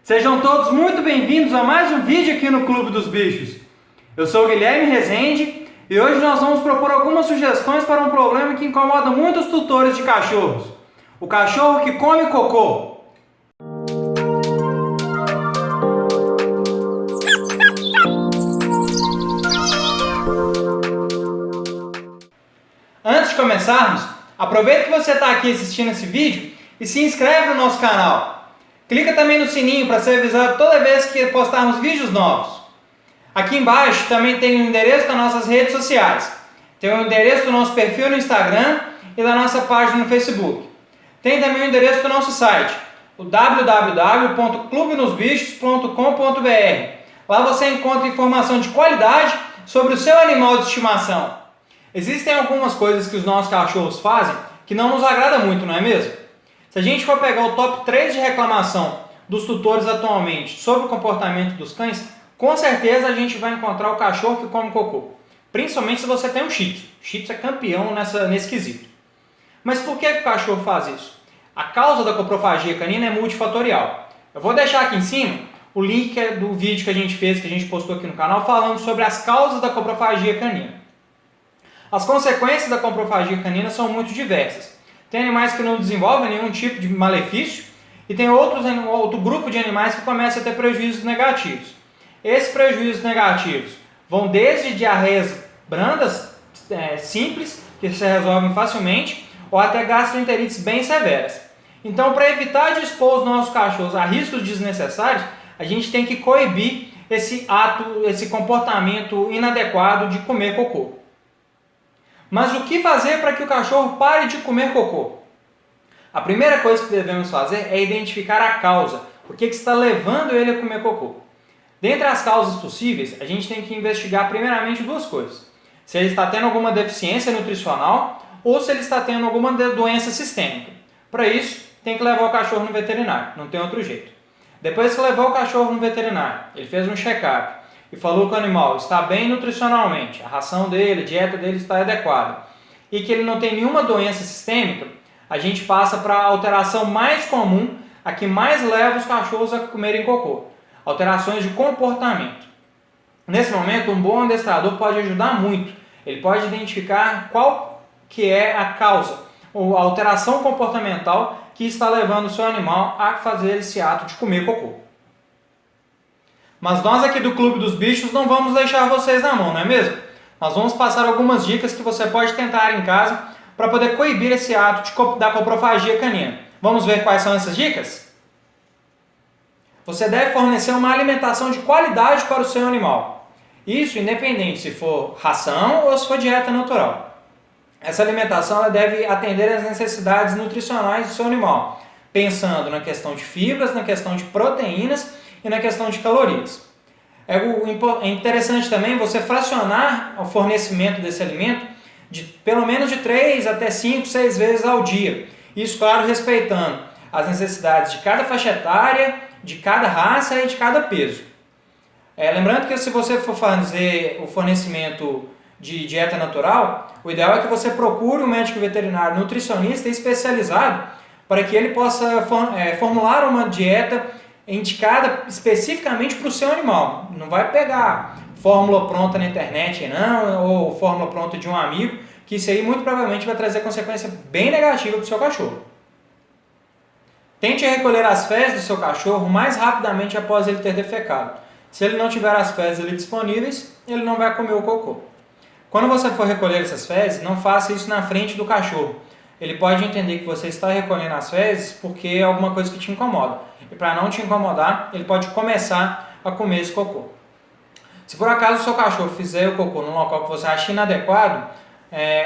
Sejam todos muito bem-vindos a mais um vídeo aqui no Clube dos Bichos. Eu sou o Guilherme Rezende e hoje nós vamos propor algumas sugestões para um problema que incomoda muitos tutores de cachorros. O cachorro que come cocô. Antes de começarmos, aproveita que você está aqui assistindo esse vídeo e se inscreve no nosso canal. Clica também no sininho para ser avisado toda vez que postarmos vídeos novos. Aqui embaixo também tem o endereço das nossas redes sociais. Tem o endereço do nosso perfil no Instagram e da nossa página no Facebook. Tem também o endereço do nosso site, o www.clubenosbichos.com.br. Lá você encontra informação de qualidade sobre o seu animal de estimação. Existem algumas coisas que os nossos cachorros fazem que não nos agrada muito, não é mesmo? Se a gente for pegar o top 3 de reclamação dos tutores atualmente sobre o comportamento dos cães, com certeza a gente vai encontrar o cachorro que come cocô. Principalmente se você tem um Shih Tzu. O Shih Tzu é campeão nesse quesito. Mas por que o cachorro faz isso? A causa da coprofagia canina é multifatorial. Eu vou deixar aqui em cima o link do vídeo que a gente fez, que a gente postou aqui no canal, falando sobre as causas da coprofagia canina. As consequências da coprofagia canina são muito diversas. Tem animais que não desenvolvem nenhum tipo de malefício e tem outro grupo de animais que começa a ter prejuízos negativos. Esses prejuízos negativos vão desde diarreias brandas, simples, que se resolvem facilmente, ou até gastroenterites bem severas. Então, para evitar de expor os nossos cachorros a riscos desnecessários, a gente tem que coibir esse comportamento inadequado de comer cocô. Mas o que fazer para que o cachorro pare de comer cocô? A primeira coisa que devemos fazer é identificar a causa. Por que está levando ele a comer cocô? Dentre as causas possíveis, a gente tem que investigar primeiramente duas coisas. Se ele está tendo alguma deficiência nutricional ou se ele está tendo alguma doença sistêmica. Para isso, tem que levar o cachorro no veterinário, não tem outro jeito. Depois que levou o cachorro no veterinário, ele fez um check-up e falou que o animal está bem nutricionalmente, a ração dele, a dieta dele está adequada e que ele não tem nenhuma doença sistêmica, a gente passa para a alteração mais comum, a que mais leva os cachorros a comerem cocô, alterações de comportamento. Nesse momento, um bom adestrador pode ajudar muito, ele pode identificar qual que é a causa, ou a alteração comportamental que está levando o seu animal a fazer esse ato de comer cocô. Mas nós aqui do Clube dos Bichos não vamos deixar vocês na mão, não é mesmo? Nós vamos passar algumas dicas que você pode tentar em casa para poder coibir esse ato da coprofagia canina. Vamos ver quais são essas dicas? Você deve fornecer uma alimentação de qualidade para o seu animal. Isso independente se for ração ou se for dieta natural. Essa alimentação ela deve atender às necessidades nutricionais do seu animal, pensando na questão de fibras, na questão de proteínas e na questão de calorias. É interessante também você fracionar o fornecimento desse alimento de pelo menos de 3 até 5, 6 vezes ao dia. Isso, claro, respeitando as necessidades de cada faixa etária, de cada raça e de cada peso. Lembrando que se você for fazer o fornecimento de dieta natural, o ideal é que você procure um médico veterinário nutricionista especializado para que ele possa formular uma dieta indicada especificamente para o seu animal. Não vai pegar fórmula pronta na internet não, ou fórmula pronta de um amigo, que isso aí muito provavelmente vai trazer consequência bem negativa para o seu cachorro. Tente recolher as fezes do seu cachorro o mais rapidamente após ele ter defecado. Se ele não tiver as fezes ali disponíveis, ele não vai comer o cocô. Quando você for recolher essas fezes, não faça isso na frente do cachorro. Ele pode entender que você está recolhendo as fezes porque é alguma coisa que te incomoda. E para não te incomodar, ele pode começar a comer esse cocô. Se por acaso o seu cachorro fizer o cocô num local que você acha inadequado,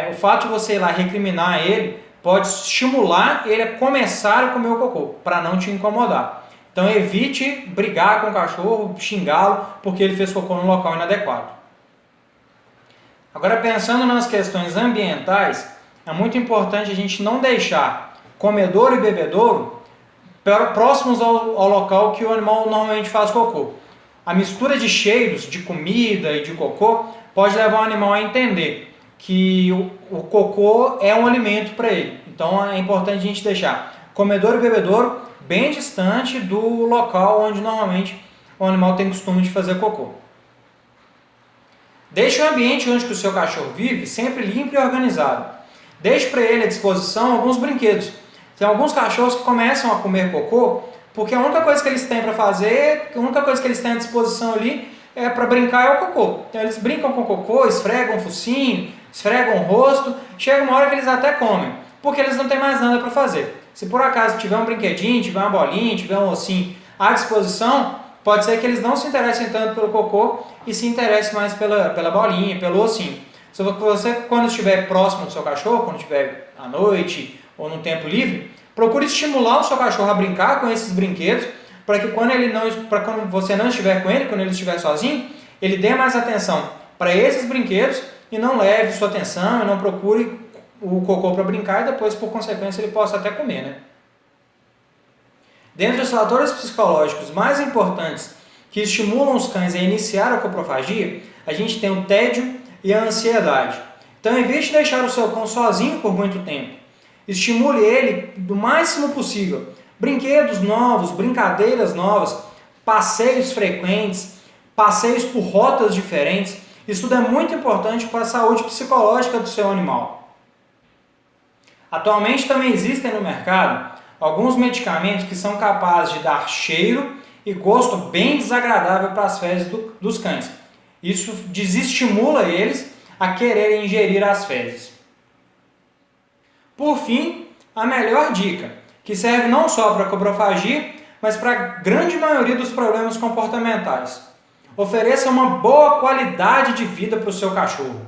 o fato de você ir lá recriminar ele pode estimular ele a começar a comer o cocô, para não te incomodar. Então evite brigar com o cachorro, xingá-lo, porque ele fez cocô num local inadequado. Agora, pensando nas questões ambientais, é muito importante a gente não deixar comedouro e bebedouro próximos ao local que o animal normalmente faz cocô. A mistura de cheiros de comida e de cocô pode levar o animal a entender que o cocô é um alimento para ele. Então é importante a gente deixar comedouro e bebedouro bem distante do local onde normalmente o animal tem costume de fazer cocô. Deixe o ambiente onde o seu cachorro vive sempre limpo e organizado. Deixe para ele à disposição alguns brinquedos. Tem alguns cachorros que começam a comer cocô porque a única coisa que eles têm para fazer, a única coisa que eles têm à disposição ali é para brincar é o cocô. Então eles brincam com o cocô, esfregam o focinho, esfregam o rosto, chega uma hora que eles até comem, porque eles não têm mais nada para fazer. Se por acaso tiver um brinquedinho, tiver uma bolinha, tiver um ossinho à disposição, pode ser que eles não se interessem tanto pelo cocô e se interessem mais pela bolinha, pelo ossinho. Se você, quando estiver próximo do seu cachorro, quando estiver à noite ou no tempo livre, procure estimular o seu cachorro a brincar com esses brinquedos, para que quando você não estiver com ele, quando ele estiver sozinho, ele dê mais atenção para esses brinquedos e não leve sua atenção e não procure o cocô para brincar e depois, por consequência, ele possa até comer, né? Dentre os fatores psicológicos mais importantes que estimulam os cães a iniciar a coprofagia, a gente tem o tédio e a ansiedade. Então, evite deixar o seu cão sozinho por muito tempo. Estimule ele do máximo possível. Brinquedos novos, brincadeiras novas, passeios frequentes, passeios por rotas diferentes. Isso tudo é muito importante para a saúde psicológica do seu animal. Atualmente também existem no mercado alguns medicamentos que são capazes de dar cheiro e gosto bem desagradável para as fezes dos cães. Isso desestimula eles a quererem ingerir as fezes. Por fim, a melhor dica, que serve não só para a coprofagia, mas para a grande maioria dos problemas comportamentais. Ofereça uma boa qualidade de vida para o seu cachorro.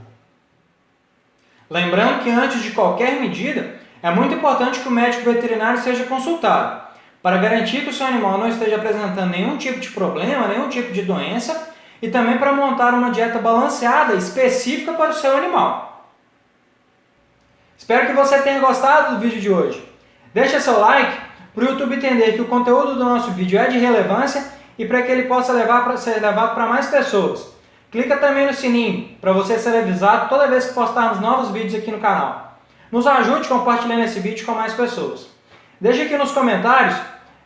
Lembrando que antes de qualquer medida, é muito importante que o médico veterinário seja consultado, para garantir que o seu animal não esteja apresentando nenhum tipo de problema, nenhum tipo de doença, e também para montar uma dieta balanceada específica para o seu animal. Espero que você tenha gostado do vídeo de hoje. Deixe seu like para o YouTube entender que o conteúdo do nosso vídeo é de relevância e para que ele possa ser levado para mais pessoas. Clica também no sininho para você ser avisado toda vez que postarmos novos vídeos aqui no canal. Nos ajude compartilhando esse vídeo com mais pessoas. Deixe aqui nos comentários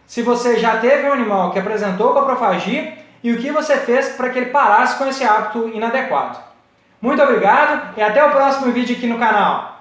se você já teve um animal que apresentou coprofagia e o que você fez para que ele parasse com esse hábito inadequado. Muito obrigado e até o próximo vídeo aqui no canal.